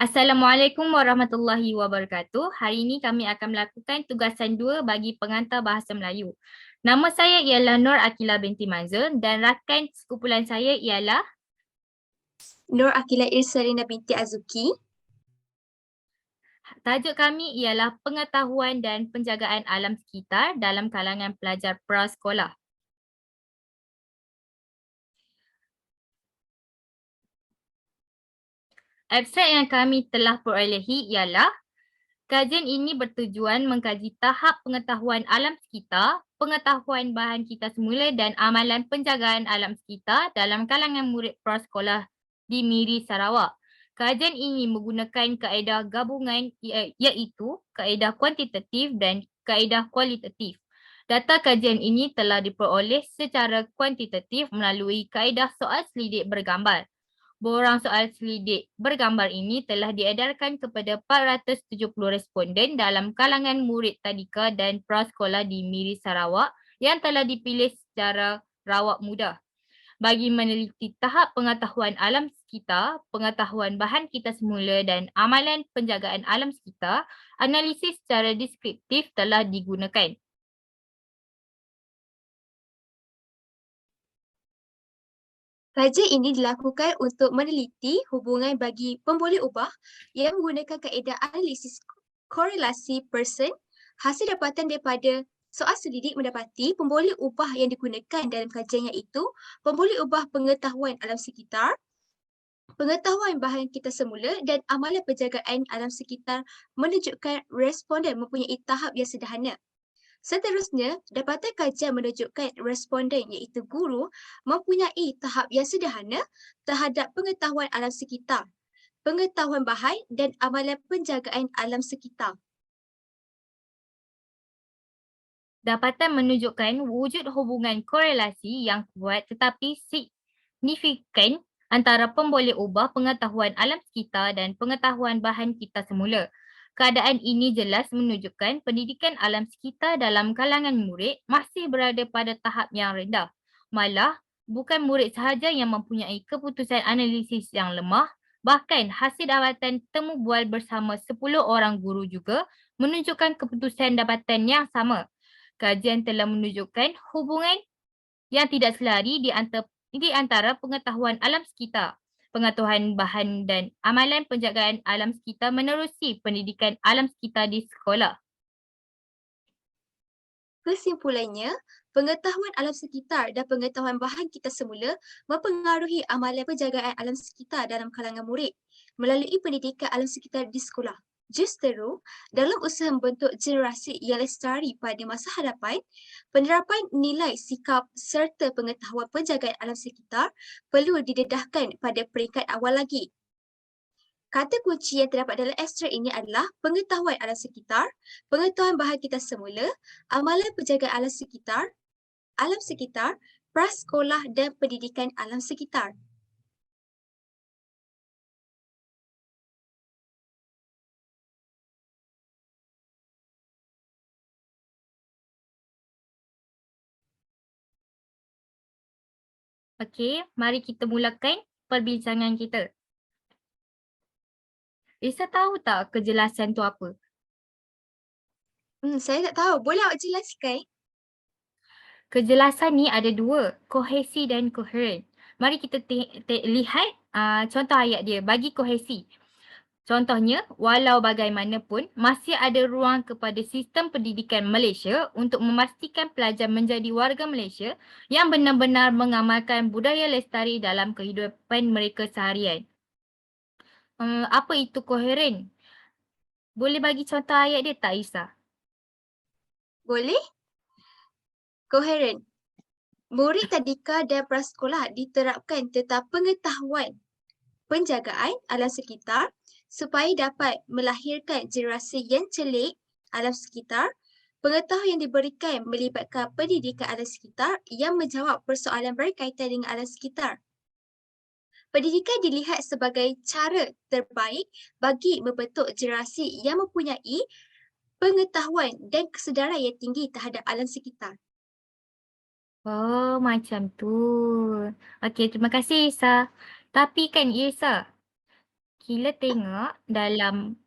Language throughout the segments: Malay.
Assalamualaikum warahmatullahi wabarakatuh. Hari ini kami akan melakukan tugasan 2 bagi pengantar bahasa Melayu. Nama saya ialah Nur Akilah binti Manzul dan rakan sekumpulan saya ialah Nur Akilah Irsalina binti Azuki. tajuk kami ialah pengetahuan dan penjagaan alam sekitar dalam kalangan pelajar prasekolah. Abstrak yang kami telah perolehi ialah kajian ini bertujuan mengkaji tahap pengetahuan alam sekitar, pengetahuan bahan kita semula dan amalan penjagaan alam sekitar dalam kalangan murid prasekolah di Miri, Sarawak. Kajian ini menggunakan kaedah gabungan iaitu kaedah kuantitatif dan kaedah kualitatif. Data kajian ini telah diperoleh secara kuantitatif melalui kaedah soal selidik bergambar. Borang soal selidik bergambar ini telah diedarkan kepada 470 responden dalam kalangan murid tadika dan prasekolah di Miri Sarawak yang telah dipilih secara rawat mudah. Bagi meneliti tahap pengetahuan alam sekitar, pengetahuan bahan kita semula dan amalan penjagaan alam sekitar, analisis secara deskriptif telah digunakan. Kajian ini dilakukan untuk meneliti hubungan bagi pemboleh ubah yang menggunakan kaedah analisis korelasi person. Hasil dapatan daripada soal selidik mendapati pemboleh ubah yang digunakan dalam kajian iaitu pemboleh ubah pengetahuan alam sekitar, pengetahuan bahan kita semula dan amalan penjagaan alam sekitar menunjukkan responden mempunyai tahap yang sederhana. Seterusnya, dapatan kajian menunjukkan responden iaitu guru mempunyai tahap yang sederhana terhadap pengetahuan alam sekitar, pengetahuan bahan dan amalan penjagaan alam sekitar. Dapatan menunjukkan wujud hubungan korelasi yang kuat tetapi signifikan antara pemboleh ubah pengetahuan alam sekitar dan pengetahuan bahan kita semula. Keadaan ini jelas menunjukkan pendidikan alam sekitar dalam kalangan murid masih berada pada tahap yang rendah. Malah, bukan murid sahaja yang mempunyai keputusan analisis yang lemah, bahkan hasil dapatan temu bual bersama 10 orang guru juga menunjukkan keputusan dapatan yang sama. Kajian telah menunjukkan hubungan yang tidak selari di antara pengetahuan alam sekitar, pengetahuan bahan dan amalan penjagaan alam sekitar menerusi pendidikan alam sekitar di sekolah. Kesimpulannya, pengetahuan alam sekitar dan pengetahuan bahan kita semula mempengaruhi amalan penjagaan alam sekitar dalam kalangan murid melalui pendidikan alam sekitar di sekolah. Justeru, dalam usaha membentuk generasi yang lestari pada masa hadapan, penerapan nilai sikap serta pengetahuan penjagaan alam sekitar perlu didedahkan pada peringkat awal lagi. Kata kunci yang terdapat dalam ekstrak ini adalah pengetahuan alam sekitar, pengetahuan bahan kita semula, amalan penjagaan alam sekitar, prasekolah dan pendidikan alam sekitar. Okey, mari kita mulakan perbincangan kita. Lisa tahu tak kejelasan tu apa? Saya tak tahu. Boleh awak jelaskan? Kejelasan ni ada dua, kohesi dan koheren. Mari kita lihat contoh ayat dia bagi kohesi. Contohnya, walau bagaimanapun, masih ada ruang kepada sistem pendidikan Malaysia untuk memastikan pelajar menjadi warga Malaysia yang benar-benar mengamalkan budaya lestari dalam kehidupan mereka seharian. Apa itu koheren? Boleh bagi contoh ayat dia tak, Isa? Boleh? Koheren. Murid tadika dan prasekolah diterapkan tentang pengetahuan penjagaan alam sekitar supaya dapat melahirkan generasi yang celik alam sekitar. Pengetahuan yang diberikan melibatkan pendidikan alam sekitar yang menjawab persoalan berkaitan dengan alam sekitar. Pendidikan dilihat sebagai cara terbaik bagi membentuk generasi yang mempunyai pengetahuan dan kesedaran yang tinggi terhadap alam sekitar. Oh, macam tu. Okey, terima kasih, Isa. Tapi kan, Isa, Kila tengok dalam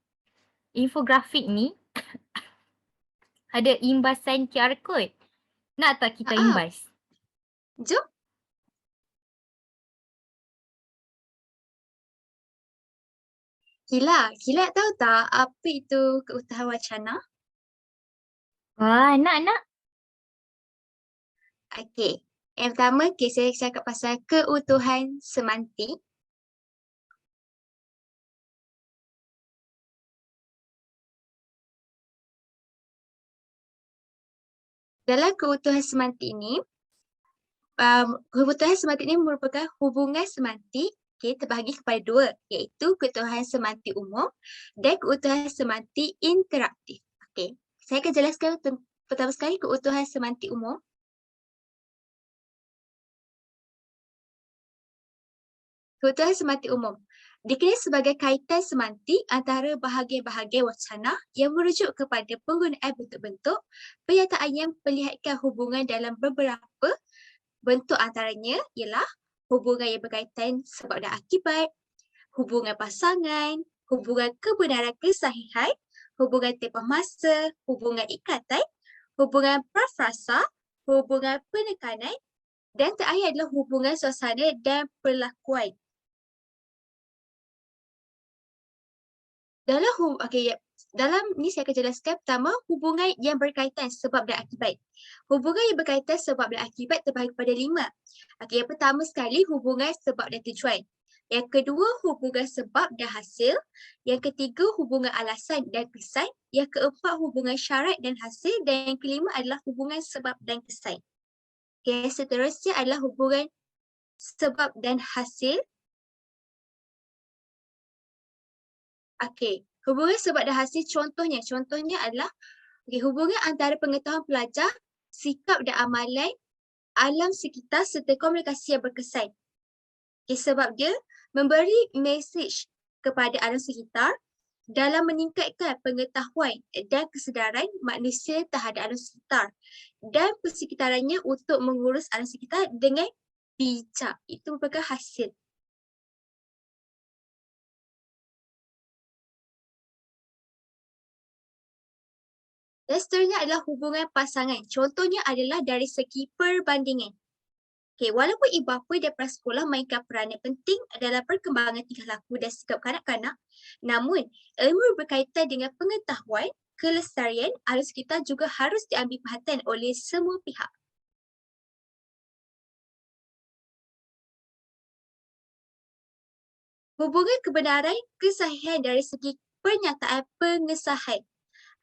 infografik ni ada imbasan QR code. Nak tak kita imbas? Jom. Kila tahu tak apa itu keutuhan wacana? Wah, nak. Okey. Yang pertama, saya cakap pasal keutuhan semantik. Dalam keutuhan semantik ini, keutuhan semantik ini merupakan hubungan semantik terbahagi kepada dua, iaitu keutuhan semantik umum dan keutuhan semantik interaktif. Okey, saya akan jelaskan pertama sekali keutuhan semantik umum. Keutuhan semantik umum dikenali sebagai kaitan semantik antara bahagian-bahagian wacana yang merujuk kepada penggunaan bentuk-bentuk pernyataan yang memperlihatkan hubungan dalam beberapa bentuk, antaranya ialah hubungan yang berkaitan sebab dan akibat, hubungan pasangan, hubungan kebenaran kesahihan, hubungan tempoh masa, hubungan ikatan, hubungan prafrasa, hubungan penekanan, dan terakhir adalah hubungan suasana dan perlakuan. Dalam ni saya akan jelaskan pertama hubungan yang berkaitan sebab dan akibat. Hubungan yang berkaitan sebab dan akibat terbahagi kepada 5. Okey, yang pertama sekali hubungan sebab dan tujuan. Yang kedua hubungan sebab dan hasil. Yang ketiga hubungan alasan dan kesan. Yang keempat hubungan syarat dan hasil, dan yang kelima adalah hubungan sebab dan kesan. Okey, seterusnya adalah hubungan sebab dan hasil. Okey, hubungan sebab dan hasil contohnya adalah hubungan antara pengetahuan pelajar, sikap dan amalan alam sekitar serta komunikasi yang berkesan. Sebab dia memberi mesej kepada alam sekitar dalam meningkatkan pengetahuan dan kesedaran manusia terhadap alam sekitar dan persekitarannya untuk mengurus alam sekitar dengan bijak. Itu merupakan hasil. Dan seterusnya adalah hubungan pasangan. Contohnya adalah dari segi perbandingan. Okay, walaupun ibu bapa dan prasekolah mainkan peranan penting dalam perkembangan tingkah laku dan sikap kanak-kanak, namun ilmu berkaitan dengan pengetahuan, kelestarian alam sekitar juga harus diambil perhatian oleh semua pihak. Hubungan kebenaran kesahihan dari segi pernyataan pengesahan.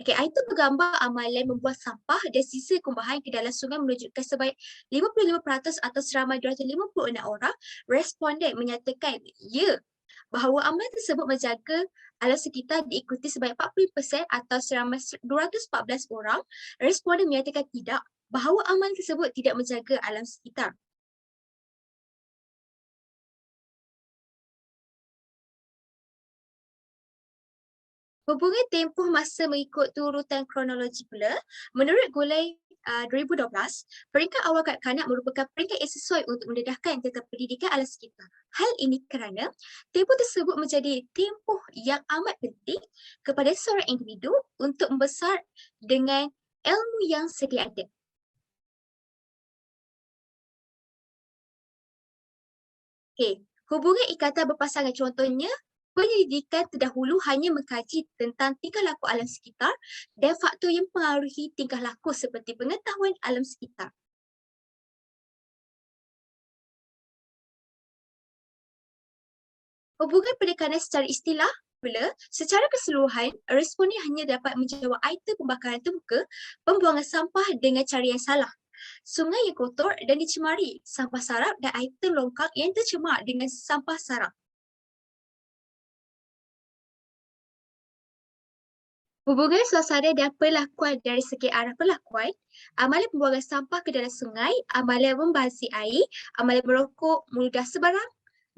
Okey, item gambar amalan membuang sampah dan sisa kumbahan ke dalam sungai menunjukkan sebanyak 55% atau seramai 256 orang responden menyatakan ya bahawa amalan tersebut menjaga alam sekitar diikuti sebanyak 40% atau seramai 214 orang responden menyatakan tidak, bahawa amalan tersebut tidak menjaga alam sekitar. Hubungan tempoh masa mengikut urutan kronologi pula, menurut Gulay 2012, peringkat awal kanak-kanak merupakan peringkat yang sesuai untuk mendedahkan tentang pendidikan alam sekitar. Hal ini kerana tempoh tersebut menjadi tempoh yang amat penting kepada seorang individu untuk membesar dengan ilmu yang sedia ada. Okey, hubungan ikatan berpasangan contohnya, penyelidikan terdahulu hanya mengkaji tentang tingkah laku alam sekitar dan faktor yang mempengaruhi tingkah laku seperti pengetahuan alam sekitar. Hubungan penekanan secara istilah pula, secara keseluruhan, responden hanya dapat menjawab item pembakaran terbuka, pembuangan sampah dengan cara yang salah, sungai yang kotor dan dicemari, sampah sarap dan item longkang yang tercemar dengan sampah sarap. Hubungan suasana dan perlakuan dari segi arah perlakuan, amalan pembuangan sampah ke dalam sungai, amalan membazir air, amalan merokok, meludah sebarang,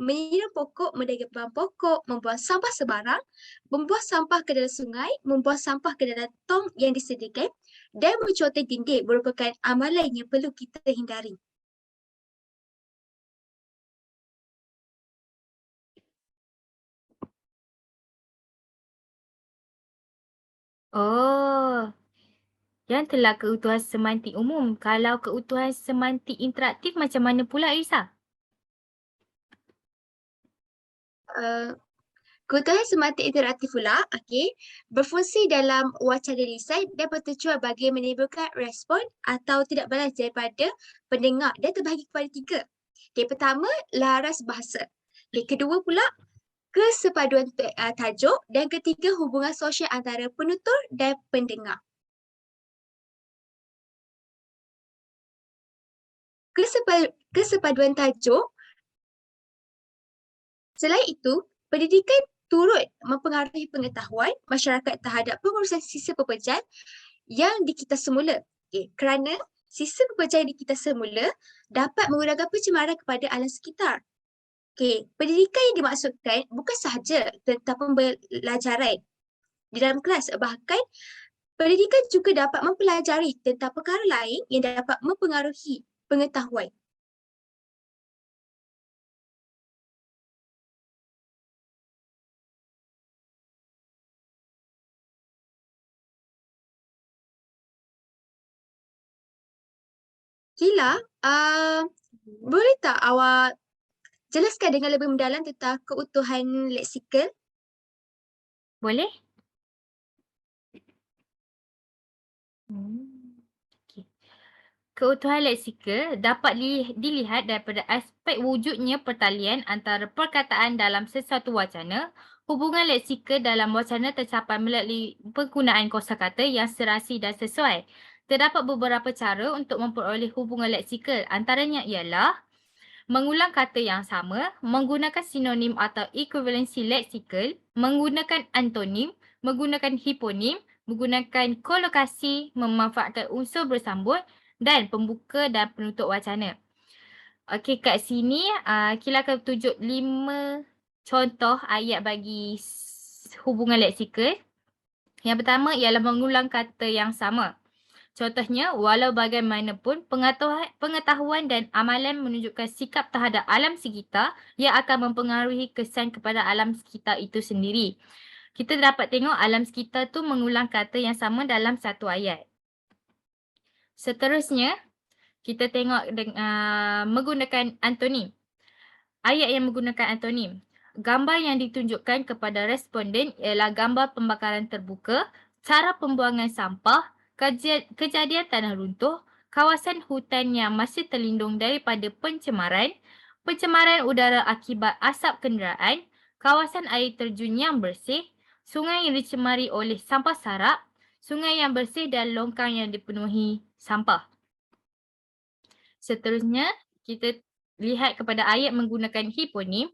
menyiram pokok, mendaga bahan pokok, membuang sampah sebarang, membuang sampah ke dalam sungai, membuang sampah ke dalam tong yang disediakan, dan mencotek dinding merupakan amalan yang perlu kita hindari. Oh, yang telah keutuhan semantik umum. Kalau keutuhan semantik interaktif macam mana pula, Irsa? Uh, Keutahan semantik interaktif pula, berfungsi dalam wacana lisan dan bertujuan bagi menimbulkan respon atau tidak balas daripada pendengar dan terbahagi kepada tiga. Pertama, laras bahasa. Kedua pula, kesepaduan tajuk dan ketiga, hubungan sosial antara penutur dan pendengar. Kesepaduan tajuk. Selain itu, pendidikan turut mempengaruhi pengetahuan masyarakat terhadap pengurusan sistem pepecahan yang di kita semula. Kerana sistem pepecahan di kita semula dapat menggunakan pencemaran kepada alam sekitar. Pendidikan yang dimaksudkan bukan sahaja tentang pembelajaran di dalam kelas, bahkan pendidikan juga dapat mempelajari tentang perkara lain yang dapat mempengaruhi pengetahuan. Kila, boleh tak awak jelaskan dengan lebih mendalam tentang keutuhan leksikal? Boleh? Okay. Keutuhan leksikal dapat dilihat daripada aspek wujudnya pertalian antara perkataan dalam sesuatu wacana. Hubungan leksikal dalam wacana tercapai melalui penggunaan kosakata yang serasi dan sesuai. Terdapat beberapa cara untuk memperoleh hubungan leksikal. Antaranya ialah mengulang kata yang sama, menggunakan sinonim atau ekuivalensi leksikal, menggunakan antonim, menggunakan hiponim, menggunakan kolokasi, memanfaatkan unsur bersambung dan pembuka dan penutup wacana. Okey, kat sini Kila akan tunjuk 5 contoh ayat bagi hubungan leksikal. Yang pertama ialah mengulang kata yang sama. Contohnya, walau bagaimanapun, pengetahuan dan amalan menunjukkan sikap terhadap alam sekitar yang akan mempengaruhi kesan kepada alam sekitar itu sendiri. Kita dapat tengok alam sekitar tu mengulang kata yang sama dalam satu ayat. Seterusnya, kita tengok menggunakan antonim. Ayat yang menggunakan antonim. Gambar yang ditunjukkan kepada responden ialah gambar pembakaran terbuka, cara pembuangan sampah, kejadian tanah runtuh, kawasan hutan yang masih terlindung daripada pencemaran, pencemaran udara akibat asap kenderaan, kawasan air terjun yang bersih, sungai yang dicemari oleh sampah sarap, sungai yang bersih dan longkang yang dipenuhi sampah. Seterusnya, kita lihat kepada ayat menggunakan hiponim.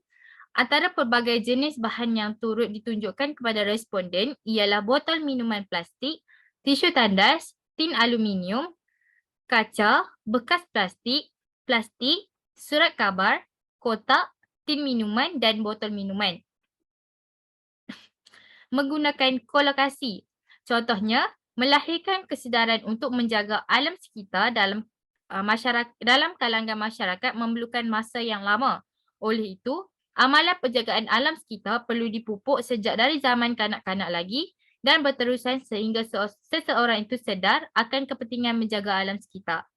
Antara pelbagai jenis bahan yang turut ditunjukkan kepada responden ialah botol minuman plastik, tisu tandas, tin aluminium, kaca, bekas plastik, surat khabar, kotak, tin minuman dan botol minuman. Menggunakan kolokasi. Contohnya, melahirkan kesedaran untuk menjaga alam sekitar dalam kalangan masyarakat memerlukan masa yang lama. Oleh itu, amalan penjagaan alam sekitar perlu dipupuk sejak dari zaman kanak-kanak lagi dan berterusan sehingga seseorang itu sedar akan kepentingan menjaga alam sekitar.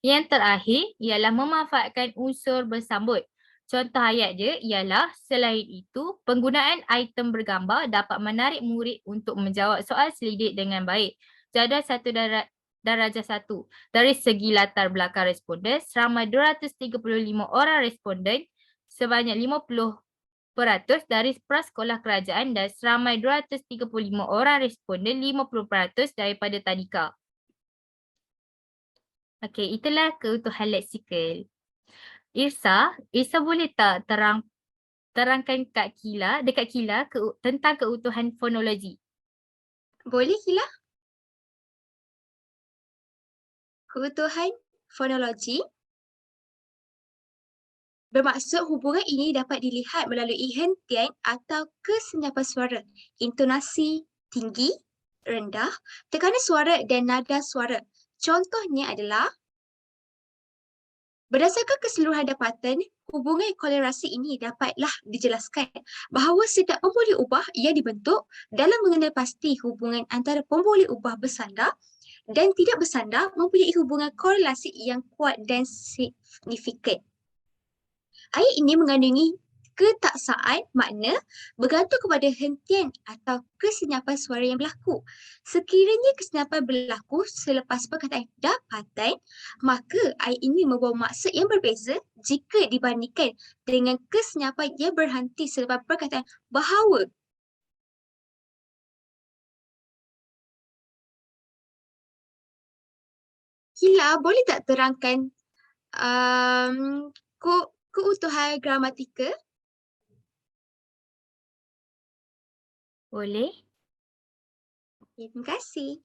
Yang terakhir ialah memanfaatkan unsur bersambut. Contoh ayat dia ialah, selain itu, penggunaan item bergambar dapat menarik murid untuk menjawab soal selidik dengan baik. Jadual 1 darjah 1. Dari segi latar belakang responden, seramai 235 orang responden, sebanyak 50% dari prasekolah kerajaan dan seramai 235 orang responden, 50% daripada tadika. Okey, itulah keutuhan leksikal. Irsa boleh tak terangkan dekat Kila tentang keutuhan fonologi? Boleh, Kila? Keutuhan fonologi bermaksud hubungan ini dapat dilihat melalui hentian atau kesenyapan suara, intonasi tinggi, rendah, tekanan suara dan nada suara. Contohnya adalah berdasarkan keseluruhan dapatan, hubungan korelasi ini dapatlah dijelaskan bahawa setiap pemboleh ubah ia dibentuk dalam mengenal pasti hubungan antara pemboleh ubah bersandar dan tidak bersandar mempunyai hubungan korelasi yang kuat dan signifikan. Ayat ini mengandungi ketaksaan makna bergantung kepada hentian atau kesenapan suara yang berlaku. Sekiranya kesenapan berlaku selepas perkataan dapatan, maka ayat ini membawa maksud yang berbeza jika dibandingkan dengan kesenapan yang berhenti selepas perkataan bahawa. Kila, boleh tak terangkan keutuhan gramatikal? Boleh? Okay, terima kasih.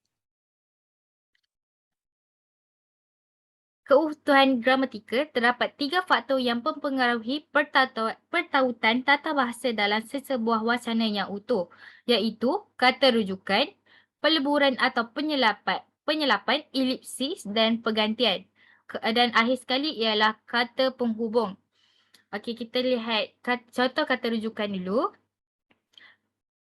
Keutuhan gramatikal terdapat 3 faktor yang mempengaruhi pertautan tata bahasa dalam sesebuah wacana yang utuh, iaitu kata rujukan, peleburan atau penyelapan, elipsis dan pergantian. Dan akhir sekali ialah kata penghubung. Okey, kita lihat contoh kata rujukan dulu.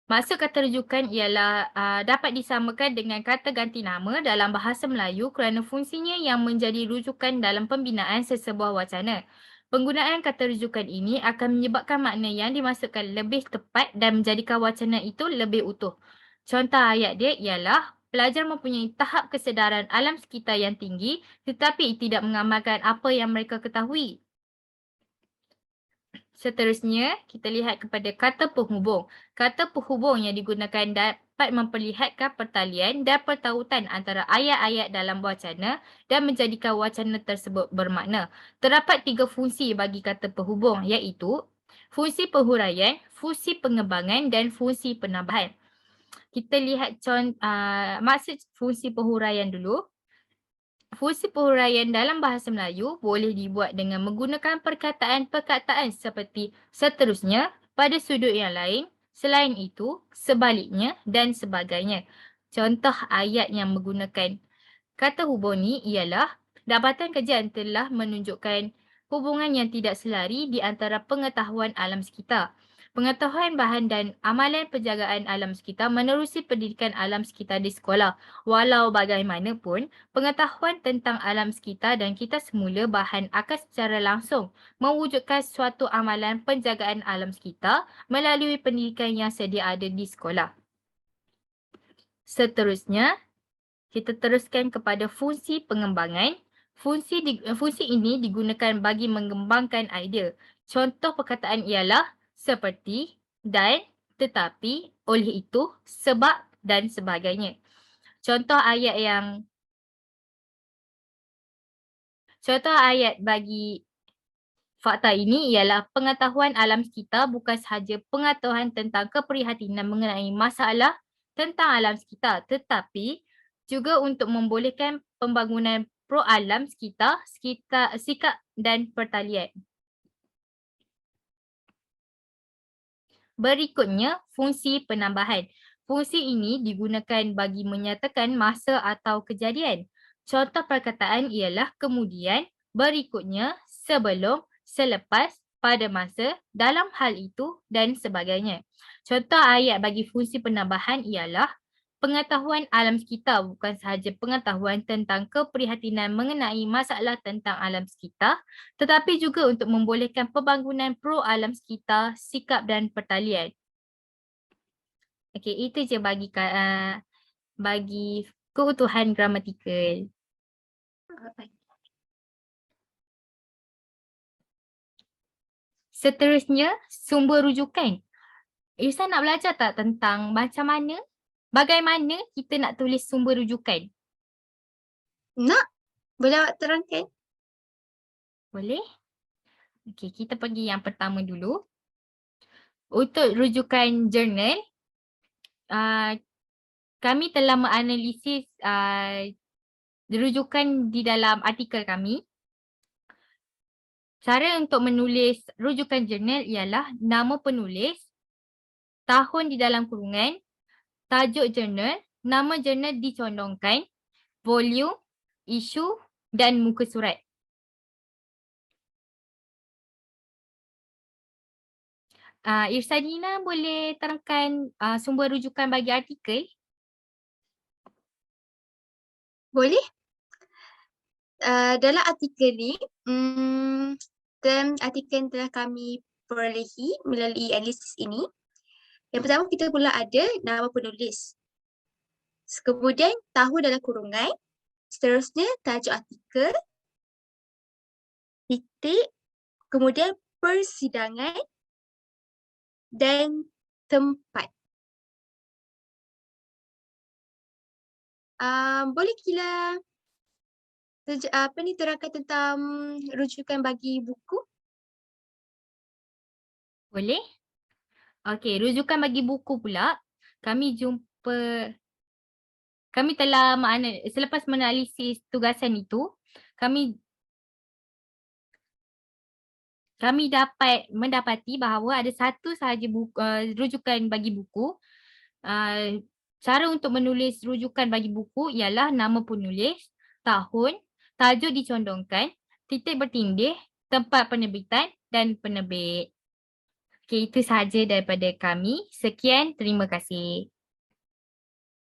Maksud kata rujukan ialah dapat disamakan dengan kata ganti nama dalam bahasa Melayu kerana fungsinya yang menjadi rujukan dalam pembinaan sesebuah wacana. Penggunaan kata rujukan ini akan menyebabkan makna yang dimaksudkan lebih tepat dan menjadikan wacana itu lebih utuh. Contoh ayat dia ialah pelajar mempunyai tahap kesedaran alam sekitar yang tinggi tetapi tidak mengamalkan apa yang mereka ketahui. Seterusnya, kita lihat kepada kata penghubung. Kata penghubung yang digunakan dapat memperlihatkan pertalian dan pertautan antara ayat-ayat dalam wacana dan menjadikan wacana tersebut bermakna. Terdapat 3 fungsi bagi kata penghubung iaitu fungsi penghuraian, fungsi pengembangan dan fungsi penambahan. Kita lihat maksud fungsi penghuraian dulu. Fungsi penghuraian dalam bahasa Melayu boleh dibuat dengan menggunakan perkataan-perkataan seperti seterusnya, pada sudut yang lain, selain itu, sebaliknya dan sebagainya. Contoh ayat yang menggunakan kata hubung ni ialah dapatan kajian telah menunjukkan hubungan yang tidak selari di antara pengetahuan alam sekitar. Pengetahuan bahan dan amalan penjagaan alam sekitar menerusi pendidikan alam sekitar di sekolah. Walau bagaimanapun, pengetahuan tentang alam sekitar dan kita semula bahan akan secara langsung mewujudkan suatu amalan penjagaan alam sekitar melalui pendidikan yang sedia ada di sekolah. Seterusnya, kita teruskan kepada fungsi pengembangan. Fungsi ini digunakan bagi mengembangkan idea. Contoh perkataan ialah seperti, dan, tetapi, oleh itu, sebab dan sebagainya. Contoh ayat bagi fakta ini ialah pengetahuan alam sekitar bukan sahaja pengetahuan tentang keprihatinan mengenai masalah tentang alam sekitar, tetapi juga untuk membolehkan pembangunan pro alam sekitar, sikap dan pertalian. Berikutnya, fungsi penambahan. Fungsi ini digunakan bagi menyatakan masa atau kejadian. Contoh perkataan ialah kemudian, berikutnya, sebelum, selepas, pada masa, dalam hal itu dan sebagainya. Contoh ayat bagi fungsi penambahan ialah pengetahuan alam sekitar bukan sahaja pengetahuan tentang keprihatinan mengenai masalah tentang alam sekitar, tetapi juga untuk membolehkan pembangunan pro alam sekitar, sikap dan pertalian. Okey, itu je bagi keutuhan gramatikal. Seterusnya, sumber rujukan. Irsa nak belajar tak tentang bagaimana kita nak tulis sumber rujukan? Nak? Boleh awak terangkan? Boleh? Okey, kita pergi yang pertama dulu. Untuk rujukan jurnal, kami telah menganalisis rujukan di dalam artikel kami. Cara untuk menulis rujukan jurnal ialah nama penulis, tahun di dalam kurungan, tajuk jurnal, nama jurnal dicondongkan, volume, isu dan muka surat. Irsadina boleh terangkan sumber rujukan bagi artikel? Boleh? Dalam artikel ni, artikel yang telah kami perolehi melalui analisis ini, yang pertama kita pula ada nama penulis. Kemudian tahun dalam kurungan, seterusnya tajuk artikel, titik, kemudian persidangan dan tempat. Boleh Kila terangkan tentang rujukan bagi buku? Boleh? Okey, rujukan bagi buku pula, kami telah selepas menganalisis tugasan itu, kami dapat mendapati bahawa ada satu sahaja rujukan bagi buku. Cara untuk menulis rujukan bagi buku ialah nama penulis, tahun, tajuk dicondongkan, titik bertindih, tempat penerbitan dan penerbit. Okey, itu sahaja daripada kami. Sekian, terima kasih.